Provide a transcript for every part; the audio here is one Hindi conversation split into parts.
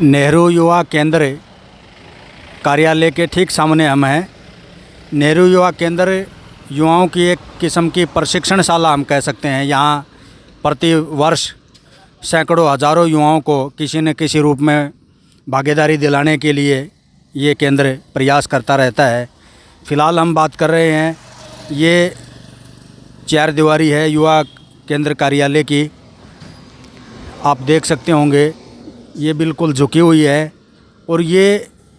नेहरू युवा केंद्र कार्यालय के ठीक सामने हम हैं। नेहरू युवा केंद्र युवाओं की एक किस्म की प्रशिक्षणशाला हम कह सकते हैं। यहाँ प्रति वर्ष सैकड़ों हज़ारों युवाओं को किसी न किसी रूप में भागीदारी दिलाने के लिए ये केंद्र प्रयास करता रहता है। फ़िलहाल हम बात कर रहे हैं, ये 4 दीवारी है युवा केंद्र कार्यालय की। आप देख सकते होंगे ये बिल्कुल झुकी हुई है और ये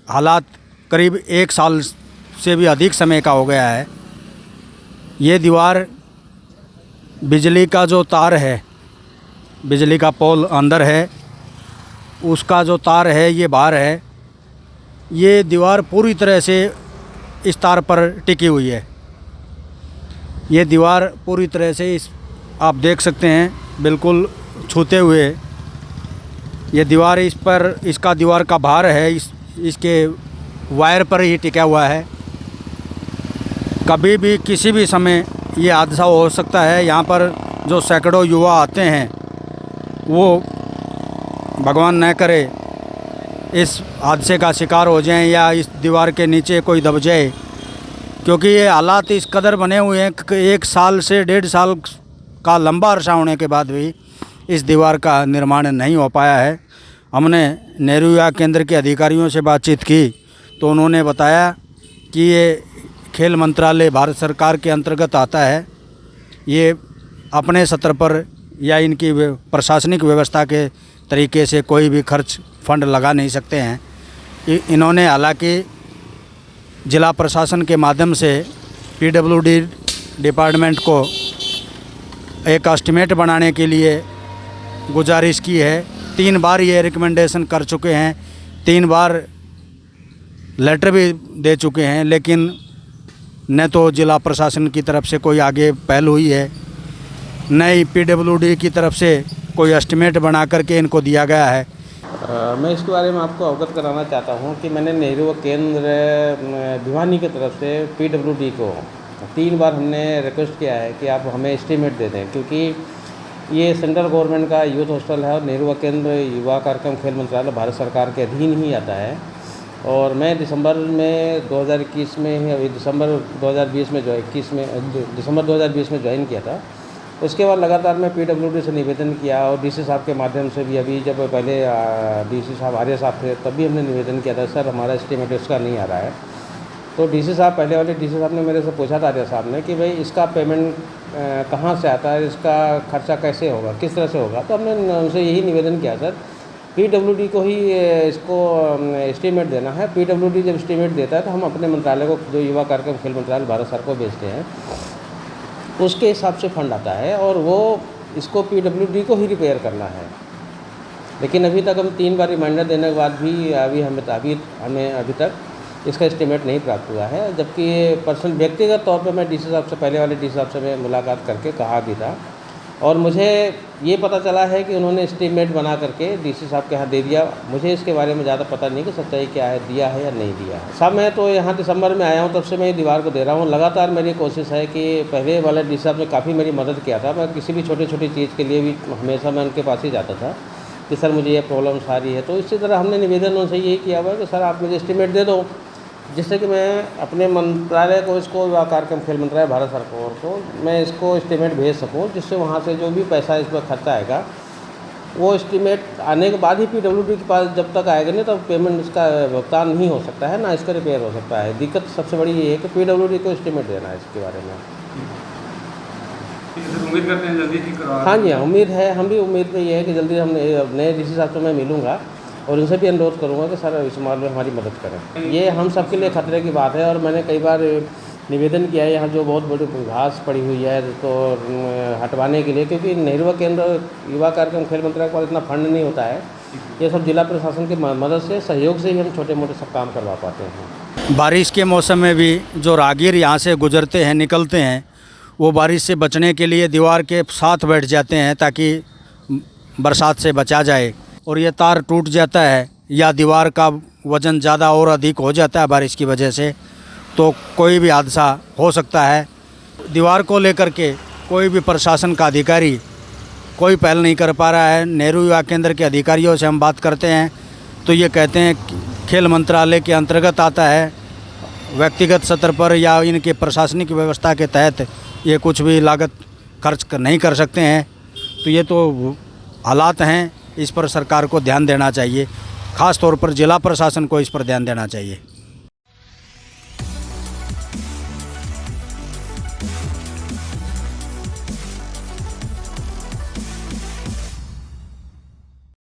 हालात करीब 1 साल से भी अधिक समय का हो गया है। ये दीवार बिजली का जो तार है, बिजली का पोल अंदर है, उसका जो तार है ये बाहर है। ये दीवार पूरी तरह से इस तार पर टिकी हुई है। ये दीवार पूरी तरह से आप देख सकते हैं बिल्कुल छूते हुए ये दीवार, इस पर इसका दीवार का भार है इसके वायर पर ही टिका हुआ है। कभी भी किसी भी समय ये हादसा हो सकता है। यहाँ पर जो सैकड़ों युवा आते हैं वो भगवान न करे इस हादसे का शिकार हो जाएं या इस दीवार के नीचे कोई दब जाए, क्योंकि ये हालात इस कदर बने हुए हैं कि 1 साल से 1.5 साल का लंबा अरसा होने के बाद भी इस दीवार का निर्माण नहीं हो पाया है। हमने नेहरू युवा केंद्र के अधिकारियों से बातचीत की तो उन्होंने बताया कि ये खेल मंत्रालय भारत सरकार के अंतर्गत आता है। ये अपने स्तर पर या इनकी प्रशासनिक व्यवस्था के तरीके से कोई भी खर्च फंड लगा नहीं सकते हैं। इन्होंने हालांकि जिला प्रशासन के माध्यम से पीडब्ल्यूडी डिपार्टमेंट को एक एस्टीमेट बनाने के लिए गुजारिश की है। 3 बार ये रिकमेंडेशन कर चुके हैं, 3 बार लेटर भी दे चुके हैं, लेकिन न तो जिला प्रशासन की तरफ से कोई आगे पहल हुई है, न ही पीडब्ल्यूडी की तरफ से कोई एस्टीमेट बना करके इनको दिया गया है। मैं इसके बारे में आपको अवगत कराना चाहता हूँ कि मैंने नेहरू केंद्र भिवानी की तरफ से पीडब्ल्यूडी को 3 बार हमने रिक्वेस्ट किया है कि आप हमें एस्टीमेट दे दें, क्योंकि ये सेंट्रल गवर्नमेंट का यूथ हॉस्टल है और नेहरू केंद्र युवा कार्यक्रम खेल मंत्रालय भारत सरकार के अधीन ही आता है। और मैं दिसंबर में 2021 में ही, अभी दिसंबर 2020 में दिसंबर 2020 में ज्वाइन किया था। उसके बाद लगातार मैं पीडब्ल्यूडी से निवेदन किया और डीसी साहब के माध्यम से भी, अभी जब पहले डीसी साहब आर्य साहब थे तब भी हमने निवेदन किया था, सर हमारा एस्टीमेट इसका नहीं आ रहा है। तो डीसी साहब, पहले वाले डीसी साहब ने मेरे से पूछा था आर्य साहब ने कि भाई इसका पेमेंट कहाँ से आता है, इसका खर्चा कैसे होगा, किस तरह से होगा। तो हमने उनसे यही निवेदन किया, सर पीडब्ल्यूडी को ही इसको एस्टीमेट देना है। पीडब्ल्यूडी जब एस्टीमेट देता है तो हम अपने मंत्रालय को, जो युवा कार्यक्रम खेल मंत्रालय भारत सरकार को भेजते हैं, उसके हिसाब से फंड आता है और वो इसको पीडब्ल्यूडी को ही रिपेयर करना है। लेकिन अभी तक हम 3 बार रिमाइंडर देने के बाद भी हमें अभी तक इसका एस्टीमेट नहीं प्राप्त हुआ है। जबकि पर्सनल व्यक्तिगत तौर पर मैं डीसी साहब से, पहले वाले डीसी साहब से मैं मुलाकात करके कहा भी था और मुझे ये पता चला है कि उन्होंने एस्टीमेट बना करके डीसी साहब के यहाँ दे दिया। मुझे इसके बारे में ज़्यादा पता नहीं कि सच्चाई क्या है, दिया है या नहीं दिया है। साहब मैं तो यहाँ दिसंबर में आया हूँ, तब से मैं दीवार को दे रहा हूँ। लगातार मेरी कोशिश है कि पहले वाले डीसी साहब ने काफ़ी मेरी मदद किया था। मैं किसी भी छोटी चीज़ के लिए भी हमेशा मैं उनके पास ही जाता था कि सर मुझे ये प्रॉब्लम्स आ रही है। तो इसी तरह हमने निवेदन उनसे यही किया हुआ है कि सर आप मुझे एस्टीमेट दे दो, जिससे कि मैं अपने मंत्रालय को, इसको युवा कार्यक्रम खेल मंत्रालय भारत सरकार को मैं इसको एस्टीमेट भेज सकूं, जिससे वहां से जो भी पैसा इस पर खर्चा आएगा वो एस्टीमेट आने के बाद ही पीडब्ल्यूडी के पास जब तक आएगा नहीं तब पेमेंट इसका भुगतान नहीं हो सकता है, ना इसका रिपेयर हो सकता है। दिक्कत सबसे बड़ी ये है कि पीडब्ल्यूडी को एस्टीमेट देना है इसके बारे में। उम्मीद करते हैं जल्दी ठीक करवा। हाँ जी, उम्मीद है, हम भी उम्मीद में ये है कि जल्दी हम नए डीसी साहब से मैं मिलूँगा और उनसे भी अनुरोध करूँगा कि सर इस मामले में हमारी मदद करें। ये हम सबके लिए खतरे की बात है और मैंने कई बार निवेदन किया है यहाँ जो बहुत बड़ी घास पड़ी हुई है तो हटवाने के लिए, क्योंकि नेहरू केंद्र युवा कार्यक्रम खेल मंत्रालय को इतना फंड नहीं होता है। ये सब जिला प्रशासन की मदद से, सहयोग से ही हम छोटे मोटे सब काम करवा पाते हैं। बारिश के मौसम में भी जो राहगीर यहाँ से गुजरते हैं, निकलते हैं, वो बारिश से बचने के लिए दीवार के साथ बैठ जाते हैं ताकि बरसात से बचा जाए। और ये तार टूट जाता है या दीवार का वज़न ज़्यादा और अधिक हो जाता है बारिश की वजह से, तो कोई भी हादसा हो सकता है। दीवार को लेकर के कोई भी प्रशासन का अधिकारी कोई पहल नहीं कर पा रहा है। नेहरू युवा केंद्र के अधिकारियों से हम बात करते हैं तो ये कहते हैं कि खेल मंत्रालय के अंतर्गत आता है, व्यक्तिगत स्तर पर या इनके प्रशासनिक व्यवस्था के तहत ये कुछ भी लागत खर्च नहीं कर सकते हैं। तो ये तो हालात हैं, इस पर सरकार को ध्यान देना चाहिए, ख़ास तौर पर जिला प्रशासन को इस पर ध्यान देना चाहिए।